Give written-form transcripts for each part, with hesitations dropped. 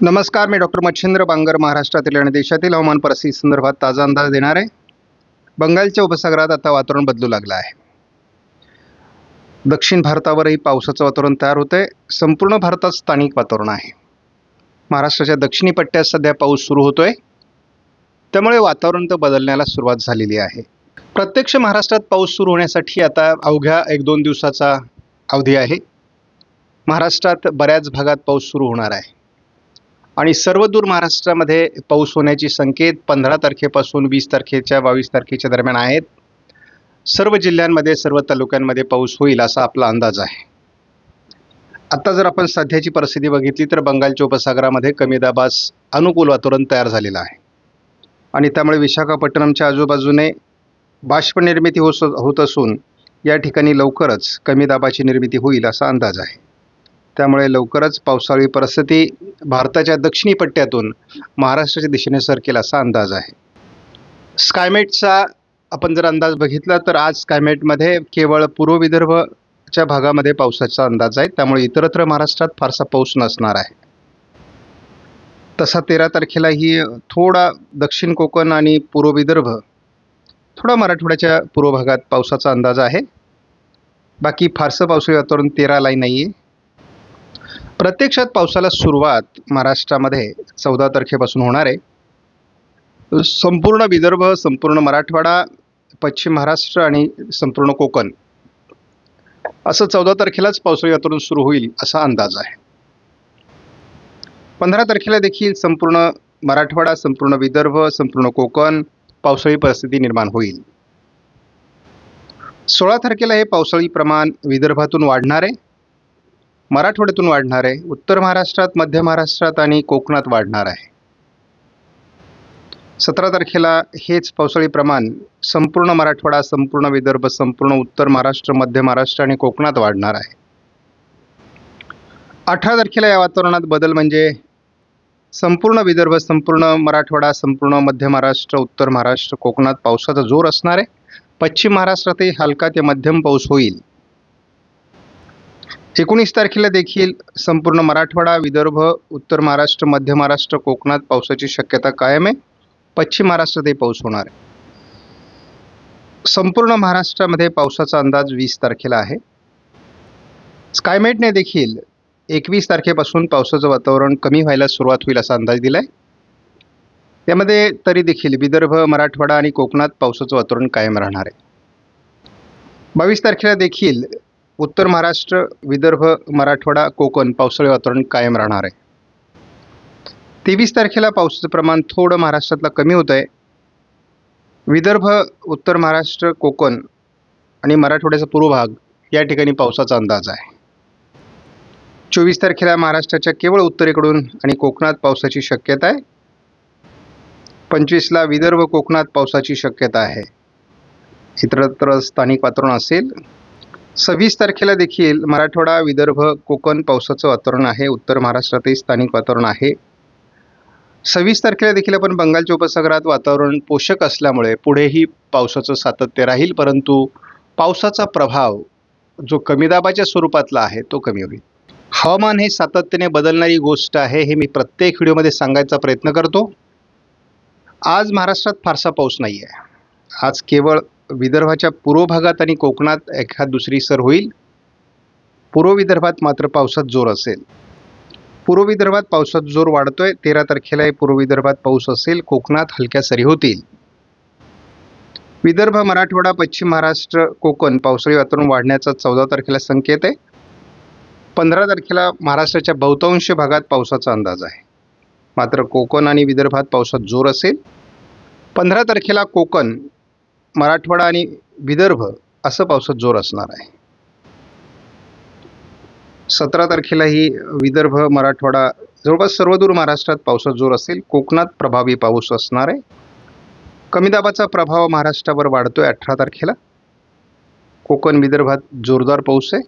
नमस्कार, मी डॉक्टर मच्छिंद्र बांगर महाराष्ट्रातील आणि देशातील हवामान परिस्थिती संदर्भात ताजा अंदाज देणार आहे. बंगालच्या उपसागरात आता वातावरण बदलू लागलं आहे. दक्षिण भारतावरही पावसाचं वातावरण तयार होतंय. संपूर्ण भारतात स्थानिक वातावरण आहे. महाराष्ट्राच्या दक्षिणी पट्ट्यात सध्या पाऊस सुरू होतोय, त्यामुळे वातावरण तर बदलण्याला सुरुवात झालेली आहे. प्रत्यक्ष महाराष्ट्रात पाऊस सुरू होण्यासाठी आता अवघ्या 1-2 दिवसाचा अवधी आहे. महाराष्ट्रात बऱ्याच भागात पाऊस सुरू होणार आहे आणि सर्वदूर महाराष्ट्रामध्ये पाऊस होण्याची संकेत 15 तारखेपासून 20 तारखेच्या 22 तारखेच्या दरम्यान आहेत. सर्व जिल्ह्यांमध्ये सर्व तालुक्यांमध्ये पाऊस होईल असा आपला अंदाज आहे. आता जर आपण सध्याची परिस्थिती बघितली तर बंगालच्या उपसागरामध्ये कमी दाबास अनुकूल वातावरण तयार झालेलं आहे आणि त्यामुळे विशाखापट्टणमच्या आजूबाजूने बाष्प निर्मिती होत असून या ठिकाणी लवकरच कमी दाबाची निर्मिती होईल असा अंदाज आहे. त्यामुळे लवकरच पावसाळी परिस्थिती भारताच्या दक्षिणी पट्ट्यातून महाराष्ट्राच्या दिशेने सरकेल असा अंदाज आहे. स्कायमेटचा आपण जर अंदाज बघितला तर आज स्कायमेटमध्ये केवळ पूर्व विदर्भच्या भागामध्ये पावसाचा अंदाज आहे. त्यामुळे इतरत्र महाराष्ट्रात फारसा पाऊस नसणार आहे. तसा 13 तारखेलाही थोडा दक्षिण कोकण आणि पूर्व विदर्भ, थोडा मराठवाड्याच्या पूर्व भागात पावसाचा अंदाज आहे. बाकी फारसं पावसाळी वातावरण 13लाही नाही आहे. प्रत्यक्षात पावसाला सुरुवात महाराष्ट्रामध्ये 14 तारखेपासून होणार आहे. संपूर्ण विदर्भ, संपूर्ण मराठवाडा, पश्चिम महाराष्ट्र आणि संपूर्ण कोकण असं 14 तारखेलाच पावसाळी वातावरण सुरू होईल असा अंदाज आहे. 15 तारखेला देखील संपूर्ण मराठवाडा, संपूर्ण विदर्भ, संपूर्ण कोकण पावसाळी परिस्थिती निर्माण होईल. 16 तारखेला हे पावसाळी प्रमाण विदर्भातून वाढणार आहे, मराठवाड्यातून वाढणार आहे, उत्तर महाराष्ट्रात, मध्य महाराष्ट्रात आणि कोकणात वाढणार आहे. 17 तारखेला हेच पावसाळी प्रमाण संपूर्ण मराठवाडा, संपूर्ण विदर्भ, संपूर्ण उत्तर महाराष्ट्र, मध्य महाराष्ट्र आणि कोकणात वाढणार आहे. 18 तारखेला या वातावरणात बदल म्हणजे संपूर्ण विदर्भ, संपूर्ण मराठवाडा, संपूर्ण मध्य महाराष्ट्र, उत्तर महाराष्ट्र, कोकणात पावसाचा जोर असणार आहे. पश्चिम महाराष्ट्रातही हलका ते मध्यम पाऊस होईल. 19 तारखेला देखील संपूर्ण मराठवाडा, विदर्भ, उत्तर महाराष्ट्र, मध्य महाराष्ट्र, कोकणात पावसाची शक्यता कायम आहे. पश्चिम महाराष्ट्रातही पाऊस होणार आहे. संपूर्ण महाराष्ट्रामध्ये पावसाचा अंदाज 20 तारखेला आहे. स्कायमेटने देखील 21 तारखेपासून पावसाचं वातावरण कमी व्हायला सुरुवात होईल असा अंदाज दिला आहे. त्यामध्ये तरी देखील विदर्भ, मराठवाडा आणि कोकणात पावसाचं वातावरण कायम राहणार आहे. 22 तारखेला देखील उत्तर महाराष्ट्र, विदर्भ, मराठवाडा, कोकण पावसाळी वातावरण कायम राहणार आहे. 23 तारखेला पावसाचं प्रमाण थोडं महाराष्ट्रातलं कमी होत आहे. विदर्भ, उत्तर महाराष्ट्र, कोकण आणि मराठवाड्याचा पूर्व भाग या ठिकाणी पावसाचा अंदाज आहे. 24 तारखेला महाराष्ट्राच्या केवळ उत्तरेकडून आणि कोकणात पावसाची शक्यता आहे. 25ला विदर्भ, कोकणात पावसाची शक्यता आहे. इतरत्र स्थानिक वातावरण असेल. 26 तारखेला देखील मराठवाडा, विदर्भ, कोकण पावसाचं वातावरण आहे. उत्तर महाराष्ट्रातही स्थानिक वातावरण आहे. 26 तारखेला देखील आपण बंगालच्या उपसागरात वातावरण पोषक असल्यामुळे पुढेही पावसाचं सातत्य राहील, परंतु पावसाचा प्रभाव जो कमी दाबाच्या स्वरूपातला आहे तो कमी होईल. हवामान हे सातत्याने बदलणारी गोष्ट आहे, हे मी प्रत्येक व्हिडिओमध्ये सांगायचा प्रयत्न करतो. आज महाराष्ट्रात फारसा पाऊस नाही आहे. आज केवळ विदर्भाच्या पूर्व भागात आणि कोकणात एखाद दुसरी सर होईल. पूर्व विदर्भात मात्र पावसात जोर असेल. पूर्व विदर्भात पावसाचा जोर वाढतोय. 13 तारखेलाही पूर्व विदर्भात पाऊस असेल. कोकणात हलक्या सरी होतील. विदर्भ, मराठवाडा, पश्चिम महाराष्ट्र, कोकण पावसाळी वातावरण वाढण्याचा 14 तारखेला संकेत आहे. 15 तारखेला महाराष्ट्राच्या बहुतांश भागात पावसाचा अंदाज आहे. मात्र कोकण आणि विदर्भात पावसात जोर असेल. 15 तारखेला कोकण, मराठवाडा आणि विदर्भ असं पावसात जोर असणार आहे. 17 तारखेलाही विदर्भ, मराठवाडा, जवळपास सर्वदूर महाराष्ट्रात पावसात जोर असेल. कोकणात प्रभावी पाऊस असणार आहे. कमी दाबाचा प्रभाव महाराष्ट्रावर वाढतोय. 18 तारखेला कोकण, विदर्भात जोरदार पाऊस आहे.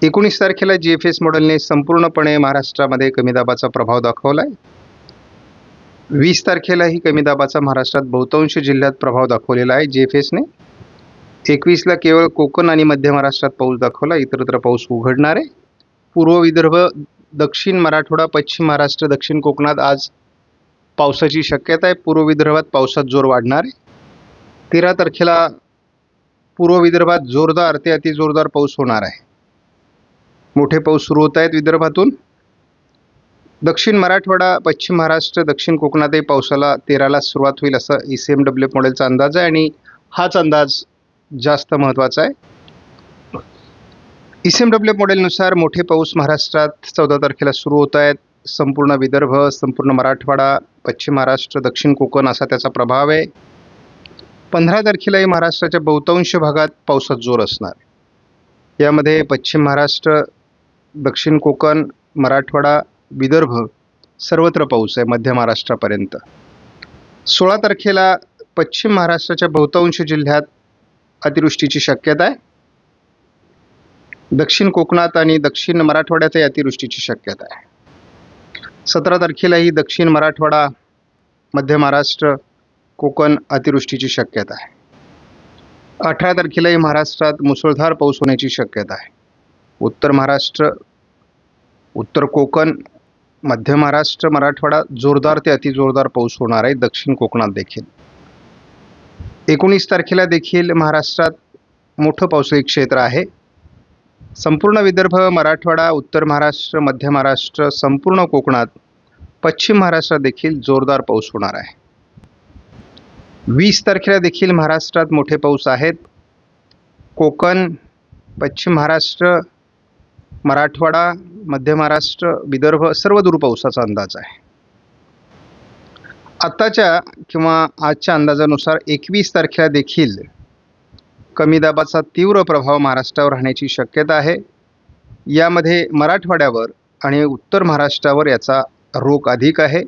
19 तारखेला GFS मॉडेलने संपूर्णपणे महाराष्ट्रामध्ये कमी दाबाचा प्रभाव दाखवला आहे. 20 तारखेलाही कमी दाबाचा महाराष्ट्रात बहुतांश जिल्ह्यात प्रभाव दाखवलेला आहे GFSने. 21ला केवळ कोकण आणि मध्य महाराष्ट्रात पाऊस दाखवला. इतरत्र पाऊस उघडणार आहे. पूर्व विदर्भ दक्षिण मराठवाडा, पश्चिम महाराष्ट्र, दक्षिण कोकणात आज पावसाची शक्यता आहे. पूर्व विदर्भात पावसात जोर वाढणार आहे. 13 तारखेला पूर्व विदर्भात जोरदार ते अतिजोरदार पाऊस होणार आहे. मोठे पाऊस सुरू होत आहेत विदर्भातून. दक्षिण मराठवाडा, पश्चिम महाराष्ट्र, दक्षिण कोकणातही पावसाला 13ला सुरुवात होईल असं ECMWF मॉडेलचा अंदाज आहे आणि हाच अंदाज जास्त महत्त्वाचा आहे. ECMWF मॉडेलनुसार मोठे पाऊस महाराष्ट्रात 14 तारखेला सुरू होत आहेत. संपूर्ण विदर्भ, संपूर्ण मराठवाडा, पश्चिम महाराष्ट्र, दक्षिण कोकण असा त्याचा प्रभाव आहे. 15 तारखेलाही महाराष्ट्राच्या बहुतांश भागात पावसात जोर असणार. यामध्ये पश्चिम महाराष्ट्र, दक्षिण कोकण, मराठवाडा, विदर्भ सर्वत्र पाऊस आहे मध्य महाराष्ट्रापर्यंत. 16 तारखेला पश्चिम महाराष्ट्राच्या बहुतांश जिल्ह्यात अतिवृष्टीची शक्यता आहे. दक्षिण कोकणात आणि दक्षिण मराठवाड्यातही अतिवृष्टीची शक्यता आहे. 17 तारखेलाही दक्षिण मराठवाडा, मध्य महाराष्ट्र, कोकण अतिवृष्टीची शक्यता आहे. 18 तारखेलाही महाराष्ट्रात मुसळधार पाऊस होण्याची शक्यता आहे. उत्तर महाराष्ट्र, उत्तर कोकण, मध्य महाराष्ट्र, मराठवाडा जोरदार ते अतिजोरदार पाऊस होणार आहे. दक्षिण कोकणात देखील. 19 तारखेला देखील महाराष्ट्रात मोठं पावसाळी क्षेत्र आहे. संपूर्ण विदर्भ, मराठवाडा, उत्तर महाराष्ट्र, मध्य महाराष्ट्र, संपूर्ण कोकणात, पश्चिम महाराष्ट्रात देखील जोरदार पाऊस होणार आहे. 20 तारखेला देखील महाराष्ट्रात मोठे पाऊस आहेत. कोकण, पश्चिम महाराष्ट्र, मराठवाडा, मध्य महाराष्ट्र, विदर्भ सर्वदूर पावसाचा अंदाज आहे. आत्ताच्या किंवा आजच्या अंदाजानुसार 21 तारखेला देखील कमी दाबाचा तीव्र प्रभाव महाराष्ट्रावर राहण्याची शक्यता आहे. यामध्ये मराठवाड्यावर आणि उत्तर महाराष्ट्रावर याचा रोख अधिक आहे.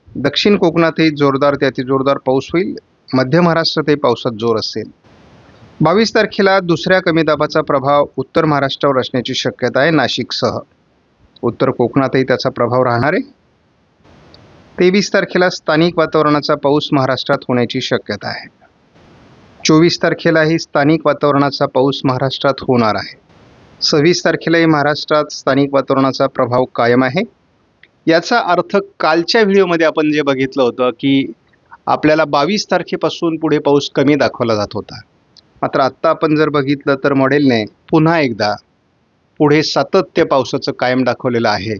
दक्षिण कोकणातही जोरदार ते अतिजोरदार पाऊस होईल. मध्य महाराष्ट्रातही पावसात जोर असेल. 22 तारखेला दुसऱ्या कमी दाबाचा प्रभाव उत्तर महाराष्ट्रावर असण्याची शक्यता आहे नाशिकसह. उत्तर कोकणातही त्याचा प्रभाव राहणार आहे. 23 तारखेला स्थानिक वातावरणाचा पाऊस महाराष्ट्रात होण्याची शक्यता आहे. 24 तारखेलाही स्थानिक वातावरणाचा पाऊस महाराष्ट्रात होणार आहे. 26 तारखेलाही महाराष्ट्रात स्थानिक वातावरणाचा प्रभाव कायम आहे. याचा अर्थ कालच्या व्हिडिओमध्ये आपण जे बघितलं होतं की आपल्याला 22 तारखेपासून पुढे पाऊस कमी दाखवला जात होता. मात्र आत्ता आपण जर बघितलं तर मॉडेलने पुन्हा एकदा पुढे सातत्य पावसाचं कायम दाखवलेलं आहे.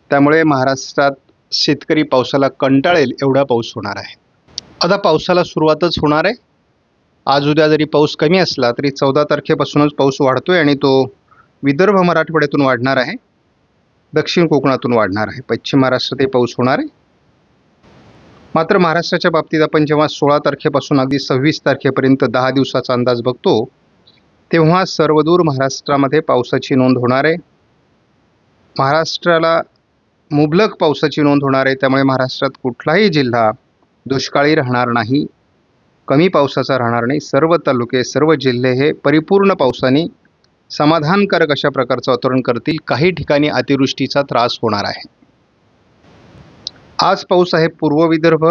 त्यामुळे महाराष्ट्रात शेतकरी पावसाला कंटाळेल एवढा पाऊस होणार आहे. आता पावसाला सुरुवातच होणार आहे. आज उद्या जरी पाऊस कमी असला तरी 14 तारखेपासूनच पाऊस वाढतोय आणि तो विदर्भ मराठवाड्यातून वाढणार आहे. दक्षिण कोकणातून वाढणार आहे. पश्चिम महाराष्ट्रातही पाऊस होणार आहे. मात्र महाराष्ट्राच्या बाबतीत आपण जेव्हा 16 तारखेपासून अगदी 26 तारखेपर्यंत 10 दिवसाचा अंदाज बघतो तेव्हा सर्वदूर महाराष्ट्रामध्ये पावसाची नोंद होणार आहे. महाराष्ट्राला मुबलक पावसाची नोंद होणार आहे. त्यामुळे महाराष्ट्रात कुठलाही जिल्हा दुष्काळी राहणार नाही, कमी पावसाचा राहणार नाही. सर्व तालुके, सर्व जिल्हे हे परिपूर्ण पावसाने समाधानकारक अशा प्रकारचं वातावरण करतील. काही ठिकाणी अतिवृष्टीचा त्रास होणार आहे. आज पाऊस आहे पूर्व विदर्भ,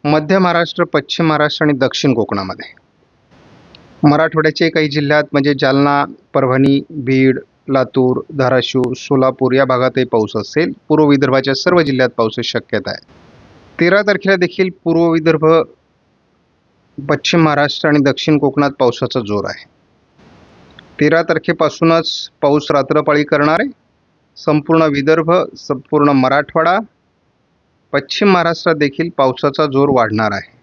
मध्य महाराष्ट्र, पश्चिम महाराष्ट्र आणि दक्षिण कोकणामध्ये. मराठवाड्याचे काही जिल्ह्यात म्हणजे जालना, परभणी, बीड, लातूर, धाराशिव, सोलापूर या भागातही पाऊस असेल. पूर्व विदर्भाच्या सर्व जिल्ह्यात पावसाची शक्यता आहे. 13 तारखेला देखील पूर्व विदर्भ, पश्चिम महाराष्ट्र आणि दक्षिण कोकणात पावसाचा जोर आहे. 13 तारखेपासूनच पाऊस रात्रपाळी करणार आहे. संपूर्ण विदर्भ, संपूर्ण मराठवाडा, पश्चिम महाराष्ट्रात देखील पावसाचा जोर वाढणार आहे.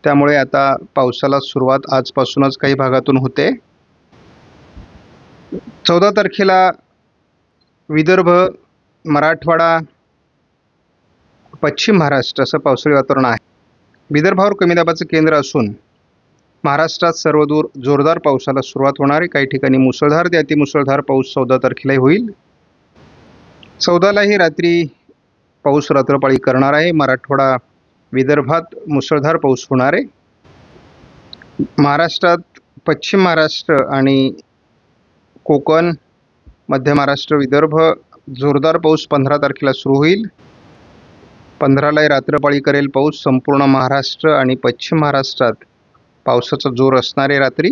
त्यामुळे आता पावसाला सुरुवात आजपासूनच काही भागातून होते. 14 तारखेला विदर्भ, मराठवाडा, पश्चिम महाराष्ट्र असं पावसाळी वातावरण आहे. विदर्भावर कमी दाबाचं केंद्र असून महाराष्ट्रात सर्वदूर जोरदार पावसाला सुरुवात होणार आहे. काही ठिकाणी मुसळधार ते अतिमुसळधार पाऊस 14 तारखेलाही होईल. 14लाही रात्री पाऊस रात्रपाळी करणार आहे. मराठवाडा, विदर्भात मुसळधार पाऊस होणार आहे. महाराष्ट्रात पश्चिम महाराष्ट्र आणि कोकण, मध्य महाराष्ट्र, विदर्भ जोरदार पाऊस 15 तारखेला सुरू होईल. 15लाही रात्रपाळी करेल पाऊस. संपूर्ण महाराष्ट्र आणि पश्चिम महाराष्ट्रात पावसाचा जोर असणार आहे रात्री.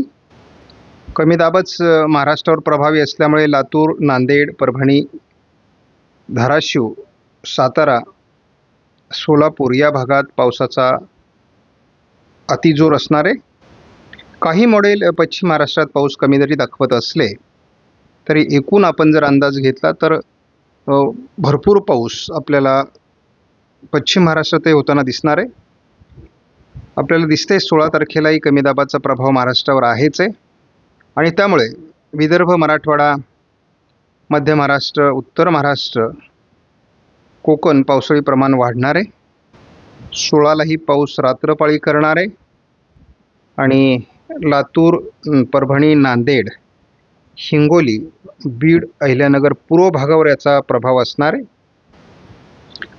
कमी दाबच महाराष्ट्रावर प्रभावी असल्यामुळे लातूर, नांदेड, परभणी, धाराशिव, सातारा, सोलापूर या भागात पावसाचा अतिजोर असणार आहे. काही मॉडेल पश्चिम महाराष्ट्रात पाऊस कमी जरी दाखवत असले तरी एकूण आपण जर अंदाज घेतला तर भरपूर पाऊस आपल्याला पश्चिम महाराष्ट्रातही होताना दिसणार आहे. आपल्याला दिसते 16 तारखेलाही कमी दाबाचा प्रभाव महाराष्ट्रावर आहेच आहे आणि त्यामुळे विदर्भ, मराठवाडा, मध्य महाराष्ट्र, उत्तर महाराष्ट्र, कोकण पावसाळी प्रमाण वाढणार आहे. 16लाही पाऊस रात्रपाळी करणार आहे आणि लातूर, परभणी, नांदेड, हिंगोली, बीड, अहिल्यानगर पूर्व भागावर याचा प्रभाव असणार आहे.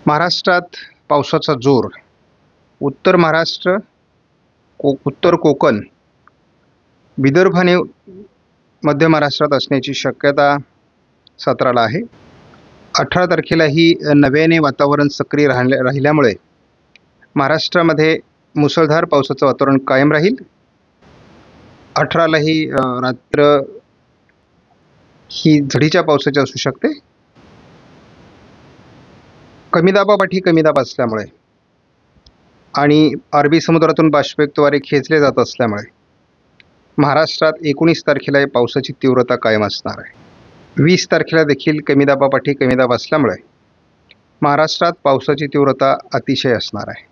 महाराष्ट्रात पावसाचा जोर उत्तर महाराष्ट्र, उत्तर कोकण, विदर्भ आणि मध्य महाराष्ट्रात असण्याची शक्यता 17ला आहे. 18 तारखेलाही नव्याने वातावरण सक्रिय राहिल्यामुळे महाराष्ट्रामध्ये मुसळधार पावसाचं वातावरण कायम राहील. 18लाही रात्र ही झडीच्या पावसाची असू शकते. कमी दाबापाठी कमी दाब असल्यामुळे आणि अरबी समुद्रातून बाष्पयुक्तवारे खेचले जात असल्यामुळे महाराष्ट्रात 19 तारखेला पावसाची तीव्रता कायम असणार आहे. 20 तारखेला देखील कमी दाबापाठी कमी दाब असल्यामुळे महाराष्ट्रात पावसाची तीव्रता अतिशय असणार आहे.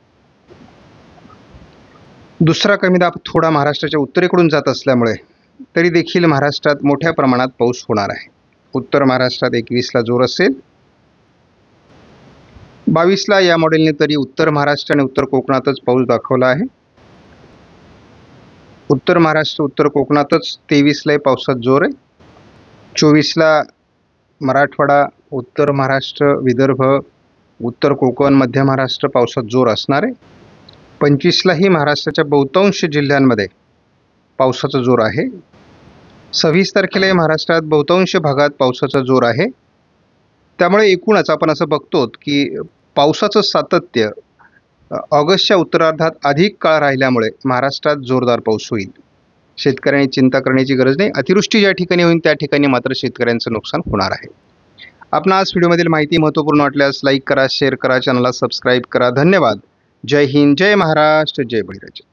दुसरा कमी दाब थोडा महाराष्ट्राच्या उत्तरेकडून जात असल्यामुळे तरी देखील महाराष्ट्रात मोठ्या प्रमाणात पाऊस होणार आहे. उत्तर महाराष्ट्रात 21ला जोर असेल. 22ला या मॉडेलने तरी उत्तर महाराष्ट्र आणि उत्तर कोकणातच पाऊस दाखवला आहे. उत्तर महाराष्ट्र, उत्तर कोकणातच 23ला पावसात जोर आहे. 24ला मराठवाडा, उत्तर महाराष्ट्र, विदर्भ, उत्तर कोकण, मध्य महाराष्ट्र पावसात जोर असणार आहे. 25लाही महाराष्ट्राच्या बहुतांश जिल्ह्यांमध्ये पावसाचा जोर आहे. 26 तारखेला महाराष्ट्रात बहुतांश भागात पावसाचा जोर आहे. त्यामुळे एकूणच आपण असं बघतो की पावसाचं सातत्य ऑगस्टच्या उत्तरार्धात अधिक काळ राहिल्यामुळे महाराष्ट्रात जोरदार पाऊस होईल. शेतकऱ्यांनी चिंता करण्याची गरज नाही. अतिवृष्टी ज्या ठिकाणी होईल त्या ठिकाणी मात्र शेतकऱ्यांचं नुकसान होणार आहे. आपणास व्हिडिओमधील माहिती महत्त्वपूर्ण वाटल्यास लाईक करा, शेअर करा, चॅनलला सबस्क्राईब करा. धन्यवाद. जय हिंद, जय महाराष्ट्र, जय बळीराजा.